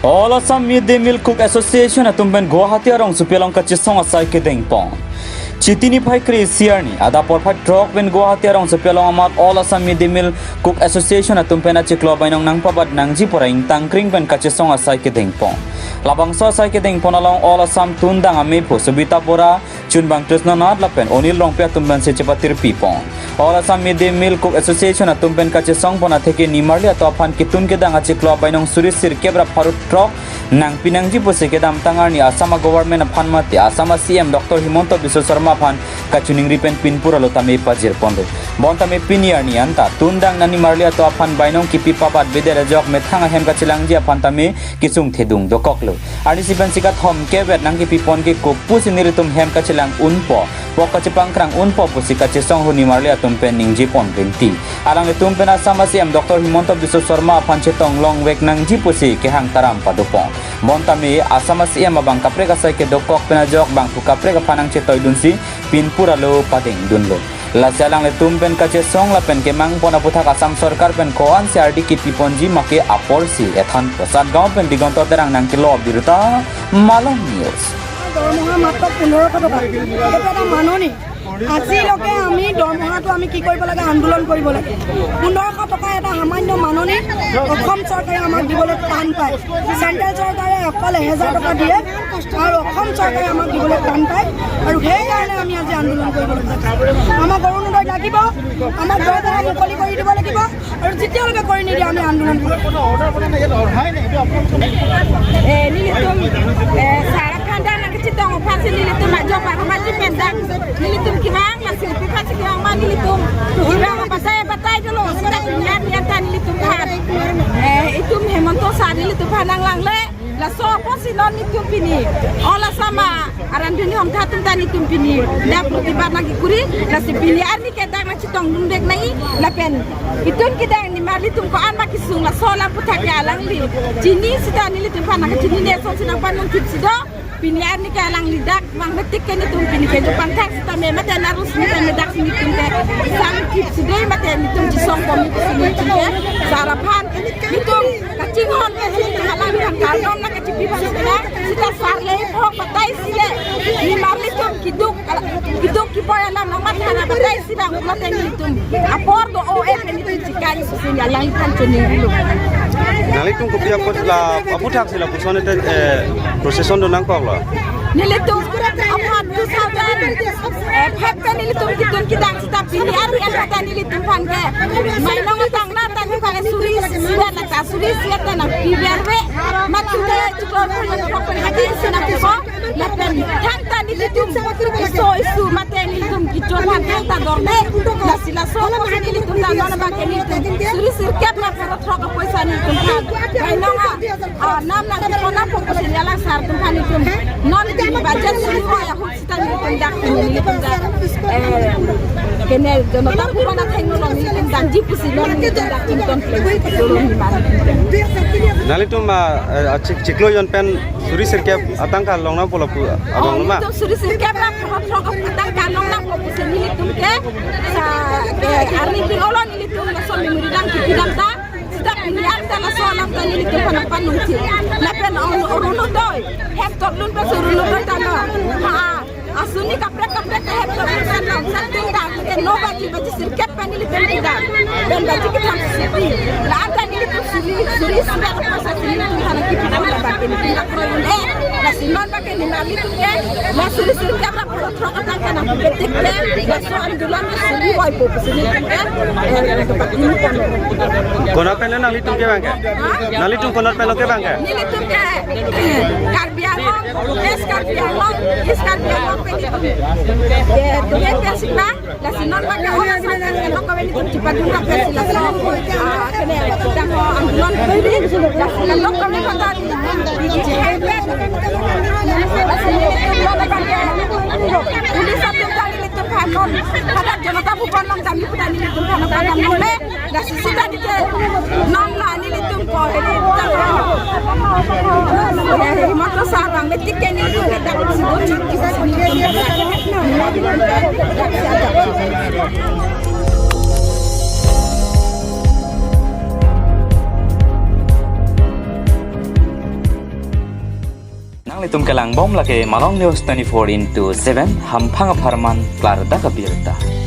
All Assam Midday Meal Cook Association atumben Guwahati arong supelong kachisong asai kedeng pong. Chitini pai kri siarni ada porfat drop ben Guwahati arong supelong amat All Assam Midday Meal Cook Association atumpen achiklo bainong nang pabat nangji poraing tangkring ben kachisong asai kedeng pong. Labangso asai kedeng pon along All Assam tundang amepo subita pora chunbang Krishnanath lapen onil rongpe atumben sechepatir pipong. All Assam Midday Meal Cook Association atumpen kachisong pona theke nimarli atau aphan kitun kedang achiklo bainong suri sirkebra pharut trok nang pinangji pose kedam tangarni Assam government aphan mate Assam CM Dr. Himanta Biswa Sharma aphan kachuning ripen pinpura lotame pajir ponde bontame piniarni anta tundang nani marli atau aphan bainong kipi papat bedera jok methanga hem kachilangji aphan tame kisung thedung dokoklo ani siban sikat hom kebet nang kipi pon ke kopu siniritum hem kachilang unpo pok kachipangkrang unpo pusi kachisong huni marli atum pen ningji pon genti alang letum pen Assam CM Dr. Himanta Biswa Sharma aphan chetong long wek nangji pusi ke hang taram padopong montame Assam CM abang kapre kasai ke dokok penajok bang tu kapre ka phanang chetoy dunsi pinpura lo pating dunlo la salang le tumpen kache song la pen ke mang pona puthak Assam sarkar pen koan CRD ki piponji make aporsi ethan prasad gaon pen digonto terang nang kilo biruta Malong News দৰমহা মাত্ৰ 1500 টকা এটা এটা মাননি আজিলৈকে আমি দৰমহাটো আমি কি কৰিব লাগে আন্দোলন কৰিব লাগে 1500 টকা এটা সামান্য মাননি অসম চৰকাৰে আমাক দিবলৈ টান পায় চেন্ট্ৰেল চৰকাৰে অকল 1000 টকা দিয়ে আৰু অসম চৰকাৰে আমাক দিবলৈ টান পায় আৰু সেই কাৰণে আমি আজি আন্দোলন কৰিব লাগে আমাক অৰুণোদয় লাগিব আমাক দৰমহা মুকলি কৰি দিব লাগিব আৰু যেতিয়ালৈকে কৰি নিদিয়ে আমি আন্দোলন কৰিম Citong opasi nilitum aja baru maju pendang nilitum kimang masih pipasi kimang man nilitum kimang apa saya batai dulu sudah niat niatan nilitum kan itu Hemanta saat nilitum panang langle la so opasi non nilitum pini olah sama aran dunia om tatum tani nilitum pini dah प्रतिबाद lagi kuri la si pini arni kedang na citong dundek nai la pen itun kedang ni mali tum ko an makisung la so la putak ya lang li cini sida nilitum panang cini ne so sidang panung tip sido pilihan ni kalang lidak mang betik kan itu pini keju pangkak kita memang dan harus ni medak sini tinggal sangkip sidai mata itu jisong komi sini tinggal sarapan itu kacing hon kacing halang yang kalon nak kacing pipas sekarang kita sarle pok batai sile ni marli tu kiduk kipoy alam nama kana batai sila umat yang itu apor do OF itu jika itu sini alang ikan cuni dulu Nali tung kopi apa lah apa tak sila puson itu proseson do nang kau lah. Nilitung apa tu sahaja Pepkan nilitung kitun kita kita pilih hari apa nilitung pangke mainong tang na tang kale suri siat na suri siat na piberwe matute ciklo hati sina ko lapen tang ta nilitung isu mate nilitung kitun hang ta dorbe la sila so nilitung ta na ba ke nilitung suri sirkat na thok poisa nilitung mainong nam na ko na pokok nyala sar tu nilitung non budget suri ya husita nilitung dak nilitung kene jono ta purana teknologi nilitung dan jipu silon nilitung dak tinton Nali tung ciklo yon pen suri sirkep atang ka long na pola pu abang ma. Suri sirkep na thok atang ka long na pola pu nilitung ke sa arni pingolon nilitung na so mimuridang kipidang ta sida pilihan ta la so alam ta nilitung panang ti lapen orunodoy hektor lun pa orunodoy ta ha asuni kapret hektor kan lang sa tinda ke no bati bati sirkep panilitung tinda ben bati kita sisi la ata nilitung suri sida pa sa nilitung panang kipidang la bati tinda kroyon la sinon ba ke nilitung ke la suri sirkep ra thok atang ka na betik ke la so andulan suri wai po nilitung ke Konar pen nali tung ke bangke? Nali tung konar pen lo ke bangke? Nilitung ke Karbianong, Karbianong pe nilitung. Tulen persina, la sinon ba ke orang sa kan ko nilitung cipadung ka persila so. Kene tang andulan pwede la sinon ko ni kota di hebat. La sinon lo ba ke ini satu kali nilitung kanon. Kada jonota bukan lang kami punya nilitung kanon kanon le. La sisita di non la nilitung ko ini Himanta sarang betik ke nilitung kita sibuk kita sendiri litum kelang bom lake Malong News 24/7 hampang aparman klar da kabirta.